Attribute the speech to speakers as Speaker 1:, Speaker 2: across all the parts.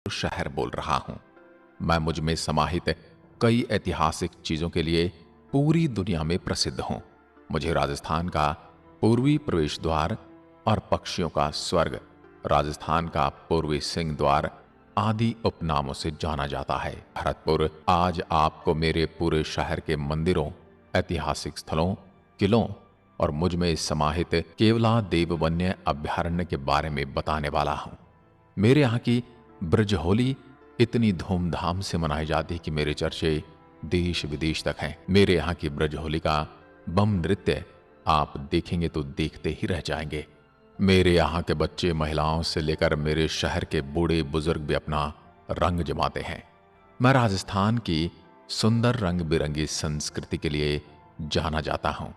Speaker 1: शहर बोल रहा हूं। मैं मुझ में समाहित कई ऐतिहासिक चीजों के लिए पूरी दुनिया में प्रसिद्ध हूं। मुझे राजस्थान का पूर्वी प्रवेश द्वार और पक्षियों का स्वर्ग, राजस्थान का पूर्वी सिंह द्वार आदि उपनामों से जाना जाता है। भरतपुर आज आपको मेरे पूरे शहर के मंदिरों, ऐतिहासिक स्थलों, किलों और मुझ में समाहित केवला देव वन्य अभयारण्य के बारे में बताने वाला हूं। मेरे यहाँ की ब्रज होली इतनी धूमधाम से मनाई जाती है कि मेरे चर्चे देश विदेश तक हैं। मेरे यहाँ की ब्रज होली का बम नृत्य आप देखेंगे तो देखते ही रह जाएंगे। मेरे यहाँ के बच्चे, महिलाओं से लेकर मेरे शहर के बूढ़े बुजुर्ग भी अपना रंग जमाते हैं। मैं राजस्थान की सुंदर रंग बिरंगी संस्कृति के लिए जाना जाता हूं।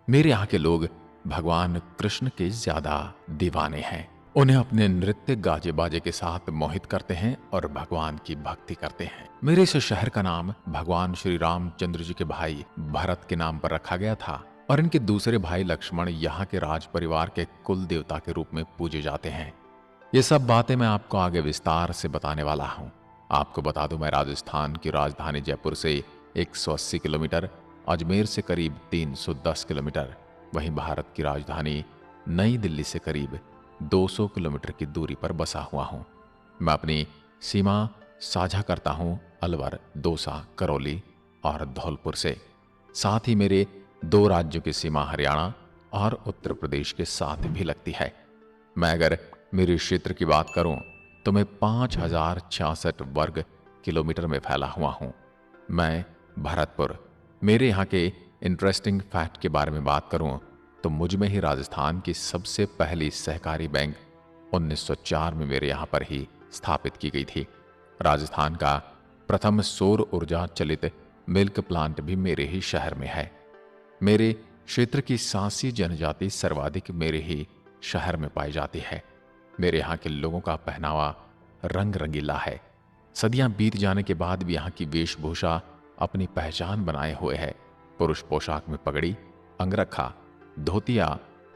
Speaker 1: मेरे यहाँ के लोग भगवान कृष्ण के ज्यादा दीवाने हैं। उन्हें अपने नृत्य गाजे बाजे के साथ मोहित करते हैं और भगवान की भक्ति करते हैं। मेरे इस शहर का नाम भगवान श्री रामचंद्र जी के भाई भरत के नाम पर रखा गया था और इनके दूसरे भाई लक्ष्मण यहाँ के राज परिवार के कुल देवता के रूप में पूजे जाते हैं। ये सब बातें मैं आपको आगे विस्तार से बताने वाला हूँ। आपको बता दूं, मैं राजस्थान की राजधानी जयपुर से 180 किलोमीटर, अजमेर से करीब 310 किलोमीटर, वहीं भारत की राजधानी नई दिल्ली से करीब 200 किलोमीटर की दूरी पर बसा हुआ हूं। मैं अपनी सीमा साझा करता हूं अलवर, दौसा, करौली और धौलपुर से। साथ ही मेरे 2 राज्यों की सीमा हरियाणा और उत्तर प्रदेश के साथ भी लगती है। मैं अगर मेरे क्षेत्र की बात करूं तो मैं 5066 वर्ग किलोमीटर में फैला हुआ हूं। मैं भरतपुर, मेरे यहाँ के इंटरेस्टिंग फैक्ट के बारे में बात करूं तो मुझ में ही राजस्थान की सबसे पहली सहकारी बैंक 1904 में मेरे यहाँ पर ही स्थापित की गई थी। राजस्थान का प्रथम सौर ऊर्जा चलित मिल्क प्लांट भी मेरे ही शहर में है। मेरे क्षेत्र की सांसी जनजाति सर्वाधिक मेरे ही शहर में पाई जाती है। मेरे यहाँ के लोगों का पहनावा रंग रंगीला है। सदियां बीत जाने के बाद भी यहाँ की वेशभूषा अपनी पहचान बनाए हुए है। पुरुष पोशाक में पगड़ी, अंगरखा, धोतिया,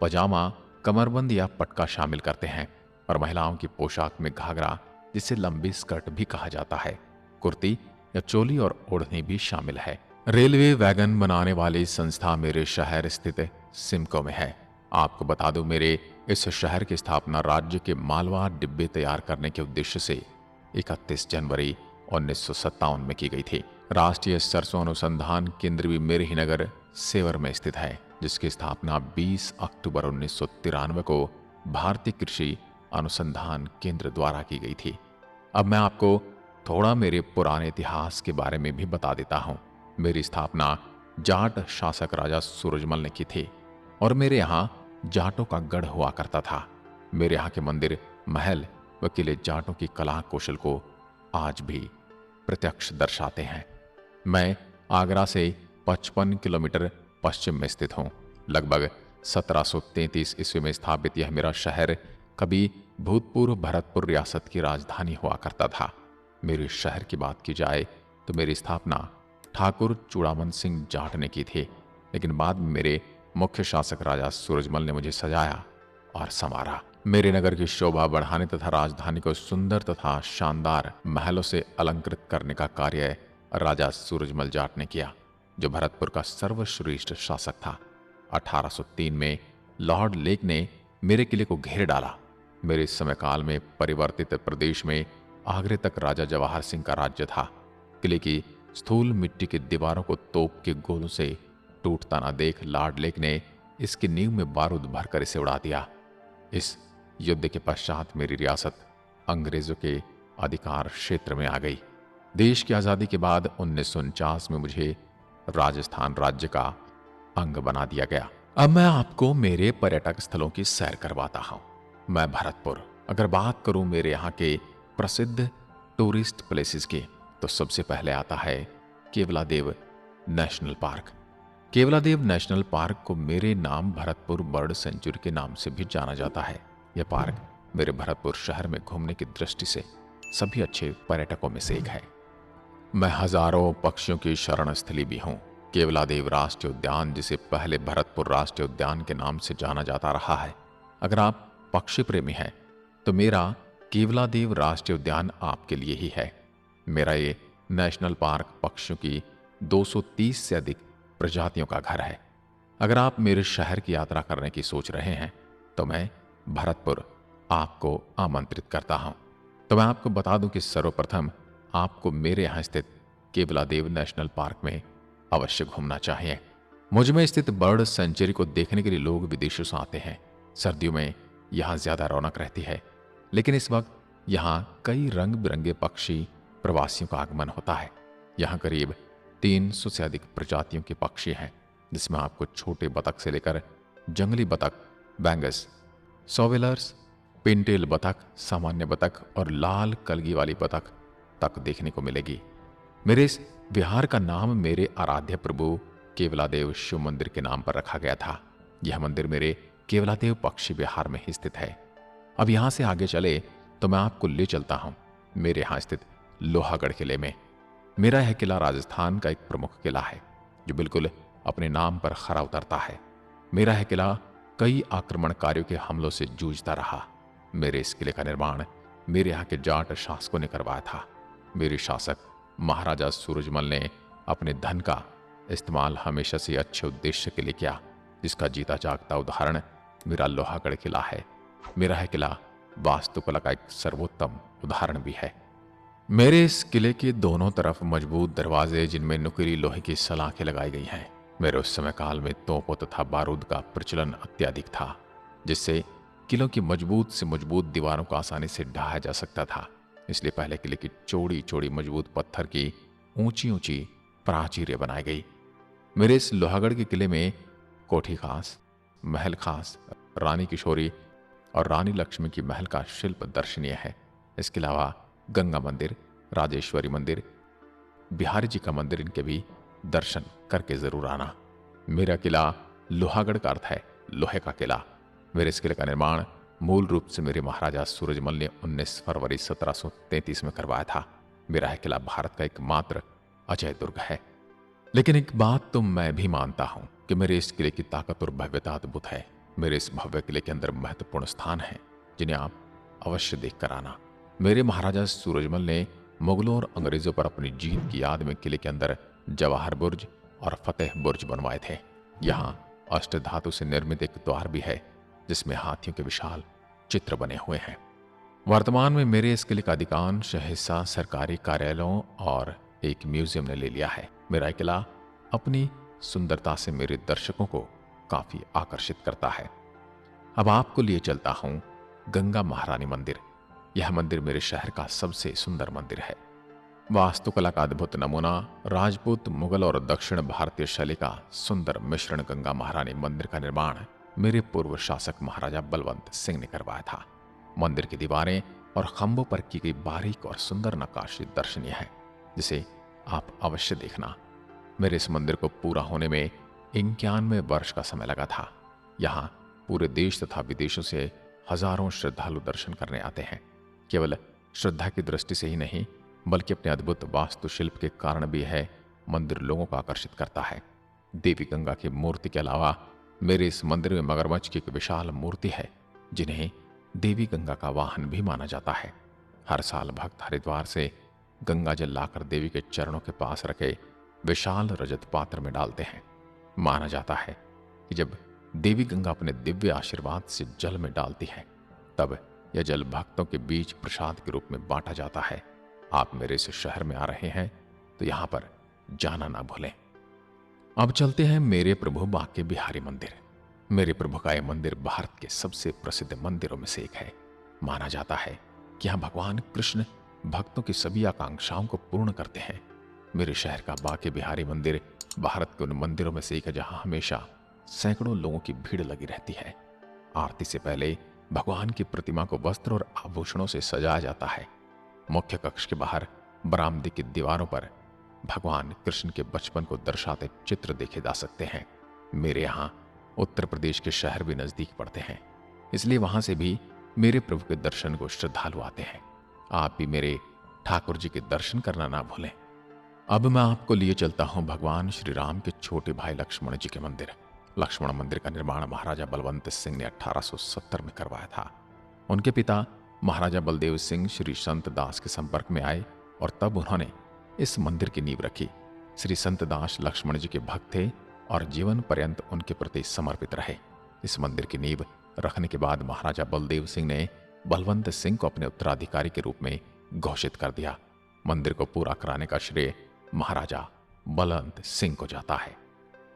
Speaker 1: पजामा, कमरबंद या पटका शामिल करते हैं और महिलाओं की पोशाक में घाघरा, जिसे लंबी स्कर्ट भी कहा जाता है, कुर्ती या चोली और ओढ़नी भी शामिल है। रेलवे वैगन बनाने वाली संस्था मेरे शहर स्थित सिमको में है। आपको बता दूं, मेरे इस शहर की स्थापना राज्य के मालवा डिब्बे तैयार करने के उद्देश्य से 31 जनवरी 1957 में की गई थी। राष्ट्रीय सरसों अनुसंधान केंद्र भी मेरे ही नगर सेवर में स्थित है, जिसकी स्थापना 20 अक्टूबर 1993 को भारतीय कृषि अनुसंधान केंद्र द्वारा की गई थी। अब मैं आपको थोड़ा मेरे पुराने इतिहास के बारे में भी बता देता हूँ। मेरी स्थापना जाट शासक राजा सूरजमल ने की थी और मेरे यहाँ जाटों का गढ़ हुआ करता था। मेरे यहाँ के मंदिर, महल व किले जाटों की कला कौशल को आज भी प्रत्यक्ष दर्शाते हैं। मैं आगरा से 55 किलोमीटर पश्चिम में स्थित हूँ। लगभग 1733 ईस्वी में स्थापित यह मेरा शहर कभी भूतपूर्व भरतपुर रियासत की राजधानी हुआ करता था। मेरे शहर की बात की जाए तो मेरी स्थापना ठाकुर चूड़ामन सिंह जाट ने की थी, लेकिन बाद में मेरे मुख्य शासक राजा सूरजमल ने मुझे सजाया और संवारा। मेरे नगर की शोभा बढ़ाने तथा राजधानी को सुंदर तथा शानदार महलों से अलंकृत करने का कार्य राजा सूरजमल जाट ने किया, जो भरतपुर का सर्वश्रेष्ठ शासक था। 1803 में लॉर्ड लेक ने मेरे किले को घेर डाला। मेरे समयकाल में परिवर्तित प्रदेश में आगरे तक राजा जवाहर सिंह का राज्य था। किले की स्थूल मिट्टी की दीवारों को तोप के गोलों से टूटता ना देख लॉर्ड लेक ने इसकी नींव में बारूद भरकर इसे उड़ा दिया। इस युद्ध के पश्चात मेरी रियासत अंग्रेजों के अधिकार क्षेत्र में आ गई। देश की आजादी के बाद 1949 में मुझे राजस्थान राज्य का अंग बना दिया गया। अब मैं आपको मेरे पर्यटक स्थलों की सैर करवाता हूं। मैं भरतपुर, अगर बात करूं मेरे यहाँ के प्रसिद्ध टूरिस्ट प्लेसेस की, तो सबसे पहले आता है Keoladeo national park. Keoladeo national park को मेरे नाम भरतपुर बर्ड सेंचुरी के नाम से भी जाना जाता है। यह पार्क मेरे भरतपुर शहर में घूमने की दृष्टि से सभी अच्छे पर्यटकों में से एक है। मैं हजारों पक्षियों की शरण स्थली भी हूँ। केवलादेव राष्ट्रीय उद्यान, जिसे पहले भरतपुर राष्ट्रीय उद्यान के नाम से जाना जाता रहा है। अगर आप पक्षी प्रेमी हैं तो मेरा केवलादेव राष्ट्रीय उद्यान आपके लिए ही है। मेरा ये नेशनल पार्क पक्षियों की 230 से अधिक प्रजातियों का घर है। अगर आप मेरे शहर की यात्रा करने की सोच रहे हैं तो मैं भरतपुर आपको आमंत्रित करता हूं। तो मैं आपको बता दूं कि सर्वप्रथम आपको मेरे यहां स्थित केवलादेव नेशनल पार्क में अवश्य घूमना चाहिए। मुझ में स्थित बर्ड सेंचुरी को देखने के लिए लोग विदेशों से आते हैं। सर्दियों में यहां ज्यादा रौनक रहती है, लेकिन इस वक्त यहां कई रंग बिरंगे पक्षी प्रवासियों का आगमन होता है। यहां करीब 300 से अधिक प्रजातियों के पक्षी हैं, जिसमें आपको छोटे बतख से लेकर जंगली बतख, बैंगस, सोवेलर्स, पिनटेल बतख, सामान्य बतख और लाल कलगी वाली बतख तक देखने को मिलेगी। मेरे इस विहार का नाम मेरे आराध्य प्रभु केवलादेव शिव मंदिर के नाम पर रखा गया था। यह मंदिर मेरे केवलादेव पक्षी विहार में ही स्थित है। अब यहां से आगे चले तो मैं आपको ले चलता हूं मेरे यहां स्थित लोहागढ़ किले में। मेरा यह किला राजस्थान का एक प्रमुख किला है जो बिल्कुल अपने नाम पर खरा उतरता है। मेरा यह किला कई आक्रमणकारियों के हमलों से जूझता रहा। मेरे इस किले का निर्माण मेरे यहाँ के जाट शासकों ने करवाया था। मेरे शासक महाराजा सूरजमल ने अपने धन का इस्तेमाल हमेशा से अच्छे उद्देश्य के लिए किया, जिसका जीता जागता उदाहरण मेरा लोहागढ़ किला है। मेरा यह किला वास्तुकला का एक सर्वोत्तम उदाहरण भी है। मेरे इस किले के दोनों तरफ मजबूत दरवाजे, जिनमें नुकीली लोहे की सलाखें लगाई गई हैं। मेरे उस समय काल में तोपों तथा बारूद का प्रचलन अत्यधिक था, जिससे किलों की मजबूत से मजबूत दीवारों को आसानी से ढहाया जा सकता था। इसलिए पहले किले की चौड़ी चौड़ी मजबूत पत्थर की ऊंची ऊंची प्राचीरें बनाई गई। मेरे इस लोहागढ़ के किले में कोठी खास, महल खास, रानी किशोरी और रानी लक्ष्मी की महल का शिल्प दर्शनीय है। इसके अलावा गंगा मंदिर, राजेश्वरी मंदिर, बिहारी जी का मंदिर, इनके भी दर्शन करके जरूर आना। मेरा किला लोहागढ़ का अर्थ है लोहे का किला। मेरे इस किले का निर्माण मूल रूप से मेरे महाराजा सूरजमल ने 19 फरवरी 1733 में करवाया था। मेरा यह किला भारत का एकमात्र अजय दुर्ग है। लेकिन एक बात तो मैं भी मानता हूं कि मेरे इस किले की ताकत और भव्यता अद्भुत है। मेरे इस भव्य किले के अंदर महत्वपूर्ण स्थान हैं जिन्हें आप अवश्य देख कर आना। मेरे महाराजा सूरजमल ने मुगलों और अंग्रेजों पर अपनी जीत की याद में किले के अंदर जवाहर बुर्ज और फतेह बुर्ज बनवाए थे। यहाँ अष्टधातु से निर्मित एक द्वार भी है जिसमें हाथियों के विशाल चित्र बने हुए हैं। वर्तमान में मेरे इस किले का अधिकांश हिस्सा सरकारी कार्यालयों और एक म्यूजियम ने ले लिया है। मेरा किला अपनी सुंदरता से मेरे दर्शकों को काफी आकर्षित करता है। अब आपको लिए चलता हूं गंगा महारानी मंदिर। यह मंदिर मेरे शहर का सबसे सुंदर मंदिर है। वास्तुकला का अद्भुत नमूना राजपूत, मुगल और दक्षिण भारतीय शैली का सुंदर मिश्रण गंगा महारानी मंदिर का निर्माण मेरे पूर्व शासक महाराजा बलवंत सिंह ने करवाया था। मंदिर की दीवारें और खंभों पर की गई बारीक और सुंदर नक्काशी दर्शनीय है, जिसे आप अवश्य देखना। मेरे इस मंदिर को पूरा होने में 91 वर्ष का समय लगा था। यहाँ पूरे देश तथा विदेशों से हजारों श्रद्धालु दर्शन करने आते हैं। केवल श्रद्धा की दृष्टि से ही नहीं, बल्कि अपने अद्भुत वास्तुशिल्प के कारण भी यह मंदिर लोगों को आकर्षित करता है। देवी गंगा की मूर्ति के अलावा मेरे इस मंदिर में मगरमच्छ की एक विशाल मूर्ति है, जिन्हें देवी गंगा का वाहन भी माना जाता है। हर साल भक्त हरिद्वार से गंगा जल लाकर देवी के चरणों के पास रखे विशाल रजत पात्र में डालते हैं। माना जाता है कि जब देवी गंगा अपने दिव्य आशीर्वाद से जल में डालती है, तब यह जल भक्तों के बीच प्रसाद के रूप में बांटा जाता है। आप मेरे इस शहर में आ रहे हैं तो यहां पर जाना ना भूलें। अब चलते हैं मेरे प्रभु बांके बिहारी मंदिर। मेरे प्रभु का यह मंदिर भारत के सबसे प्रसिद्ध मंदिरों में से एक है। माना जाता है कि यहां भगवान कृष्ण भक्तों की सभी आकांक्षाओं को पूर्ण करते हैं। मेरे शहर का बांके बिहारी मंदिर भारत के उन मंदिरों में से एक है जहां हमेशा सैकड़ों लोगों की भीड़ लगी रहती है। आरती से पहले भगवान की प्रतिमा को वस्त्र और आभूषणों से सजाया जाता है। मुख्य कक्ष के बाहर बरामदे की दीवारों पर भगवान कृष्ण के बचपन को दर्शाते चित्र देखे जा सकते हैं। मेरे यहाँ उत्तर प्रदेश के शहर भी नजदीक पड़ते हैं, इसलिए वहां से भी मेरे प्रभु के दर्शन को श्रद्धालु आते हैं। आप भी मेरे ठाकुर जी के दर्शन करना ना भूलें। अब मैं आपको लिए चलता हूं भगवान श्री राम के छोटे भाई लक्ष्मण जी के मंदिर। लक्ष्मण मंदिर का निर्माण महाराजा बलवंत सिंह ने 1870 में करवाया था। उनके पिता महाराजा बलदेव सिंह श्री संत दास के संपर्क में आए और तब उन्होंने इस मंदिर की नींव रखी। श्री संत दास लक्ष्मण जी के भक्त थे और जीवन पर्यंत उनके प्रति समर्पित रहे। इस मंदिर की नींव रखने के बाद महाराजा बलदेव सिंह ने बलवंत सिंह को अपने उत्तराधिकारी के रूप में घोषित कर दिया। मंदिर को पूरा कराने का श्रेय महाराजा बलवंत सिंह को जाता है।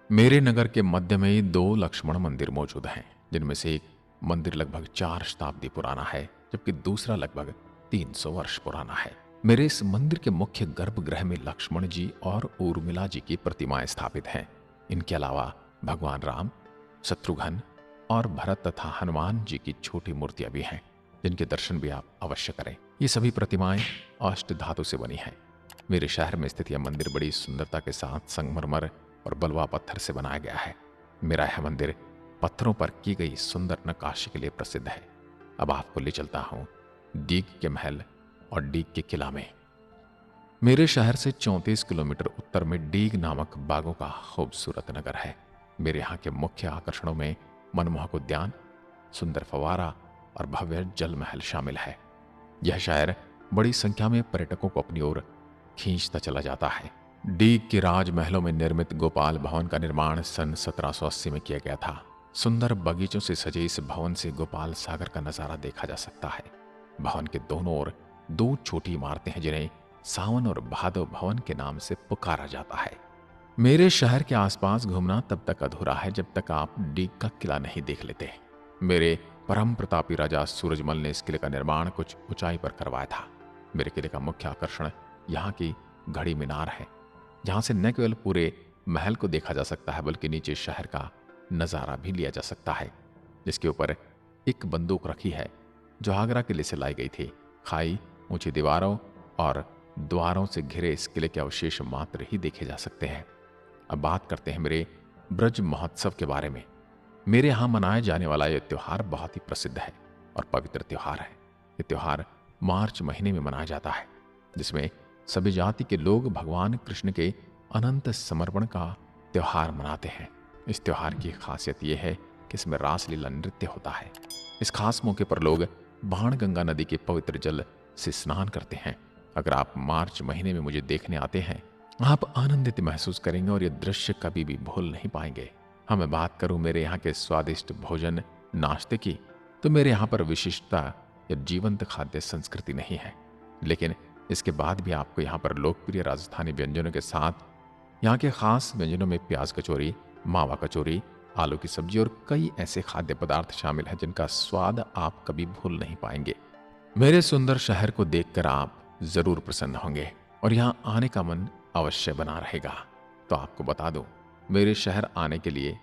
Speaker 1: मेरे नगर के मध्य में 2 लक्ष्मण मंदिर मौजूद हैं, जिनमें से एक मंदिर लगभग 4 शताब्दी पुराना है, जबकि दूसरा लगभग 300 वर्ष पुराना है। मेरे इस मंदिर के मुख्य गर्भगृह में लक्ष्मण जी और उर्मिला जी की प्रतिमाएं स्थापित हैं। इनके अलावा भगवान राम, शत्रुघ्न और भरत तथा हनुमान जी की छोटी मूर्तियां भी हैं, जिनके दर्शन भी आप अवश्य करें। ये सभी प्रतिमाएं अष्ट धातु से बनी हैं। मेरे शहर में स्थित यह मंदिर बड़ी सुंदरता के साथ संगमरमर और बलुआ पत्थर से बनाया गया है। मेरा यह मंदिर पत्थरों पर की गई सुंदर नक्काशी के लिए प्रसिद्ध है। अब आपको ले चलता हूं डीग के महल और डीग के किला में। मेरे शहर से 34 किलोमीटर उत्तर में डीग नामक बागों का खूबसूरत नगर है। मेरे यहाँ के मुख्य आकर्षणों में मनमोहक उद्यान, सुंदर फवारा और भव्य जल महल शामिल है। यह शहर बड़ी संख्या में पर्यटकों को अपनी ओर खींचता चला जाता है। डीग के राजमहलों में निर्मित गोपाल भवन का निर्माण सन 1780 में किया गया था। सुंदर बगीचों से सजे इस भवन से गोपाल सागर का नजारा देखा जा सकता है। भवन के दोनों ओर 2 छोटी इमारतें हैं, जिन्हें सावन और भादव भवन के नाम से पुकारा जाता है। मेरे शहर के आसपास घूमना तब तक अधूरा है जब तक आप डीग का किला नहीं देख लेते। मेरे परम प्रतापी राजा सूरजमल ने इस किले का निर्माण कुछ ऊंचाई पर करवाया था। मेरे किले का मुख्य आकर्षण यहाँ की घड़ी मीनार है, जहां से न केवल पूरे महल को देखा जा सकता है, बल्कि नीचे शहर का नजारा भी लिया जा सकता है, जिसके ऊपर एक बंदूक रखी है जो आगरा किले से लाई गई थी। खाई, ऊंची दीवारों और द्वारों से घिरे इस किले के अवशेष मात्र ही देखे जा सकते हैं। अब बात करते हैं मेरे ब्रज महोत्सव के बारे में। मेरे यहाँ मनाया जाने वाला यह त्योहार बहुत ही प्रसिद्ध है और पवित्र त्योहार है। यह त्योहार मार्च महीने में मनाया जाता है, जिसमें सभी जाति के लोग भगवान कृष्ण के अनंत समर्पण का त्योहार मनाते हैं। इस त्योहार की खासियत यह है कि इसमें रासलीला नृत्य होता है। इस खास मौके पर लोग बाणगंगा नदी के पवित्र जल से स्नान करते हैं। अगर आप मार्च महीने में मुझे देखने आते हैं, आप आनंदित महसूस करेंगे और यह दृश्य कभी भी भूल नहीं पाएंगे। हाँ, मैं बात करूं मेरे यहाँ के स्वादिष्ट भोजन नाश्ते की, तो मेरे यहाँ पर विशिष्टता या जीवंत खाद्य संस्कृति नहीं है, लेकिन इसके बाद भी आपको यहाँ पर लोकप्रिय राजस्थानी व्यंजनों के साथ यहाँ के खास व्यंजनों में प्याज कचौरी, मावा कचौरी, आलू की सब्जी और कई ऐसे खाद्य पदार्थ शामिल हैं जिनका स्वाद आप कभी भूल नहीं पाएंगे। मेरे सुंदर शहर को देखकर आप जरूर प्रसन्न होंगे और यहाँ आने का मन अवश्य बना रहेगा। तो आपको बता दूं, मेरे शहर आने के लिए,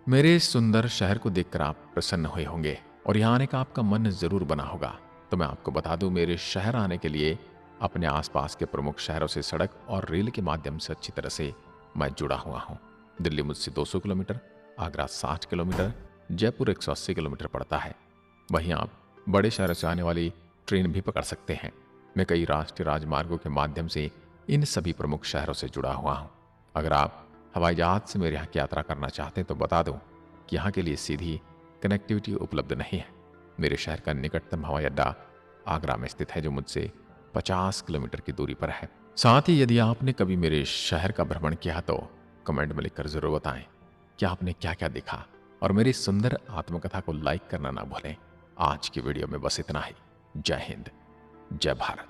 Speaker 1: मेरे सुंदर शहर को देखकर आप प्रसन्न हुए होंगे और यहाँ आने का आपका मन जरूर बना होगा। तो मैं आपको बता दूं, मेरे शहर आने के लिए अपने आसपास के प्रमुख शहरों से सड़क और रेल के माध्यम से अच्छी तरह से मैं जुड़ा हुआ हूँ। दिल्ली मुझसे 200 kilometre, Agra 60 kilometre, Jaipur 180 kilometre पड़ता है। वहीं आप बड़े शहरों से आने वाली ट्रेन भी पकड़ सकते हैं। मैं कई राष्ट्रीय राजमार्गों के माध्यम से इन सभी प्रमुख शहरों से जुड़ा हुआ हूँ। अगर आप हवाई जहाज से मेरे यहाँ की यात्रा करना चाहते हैं तो बता दूं कि यहाँ के लिए सीधी कनेक्टिविटी उपलब्ध नहीं है। मेरे शहर का निकटतम हवाई अड्डा आगरा में स्थित है, जो मुझसे 50 किलोमीटर की दूरी पर है। साथ ही यदि आपने कभी मेरे शहर का भ्रमण किया तो कमेंट में लिखकर जरूर बताएं कि आपने क्या क्या देखा, और मेरी सुंदर आत्मकथा को लाइक करना ना भूलें। आज की वीडियो में बस इतना ही। जय हिंद, जय भारत।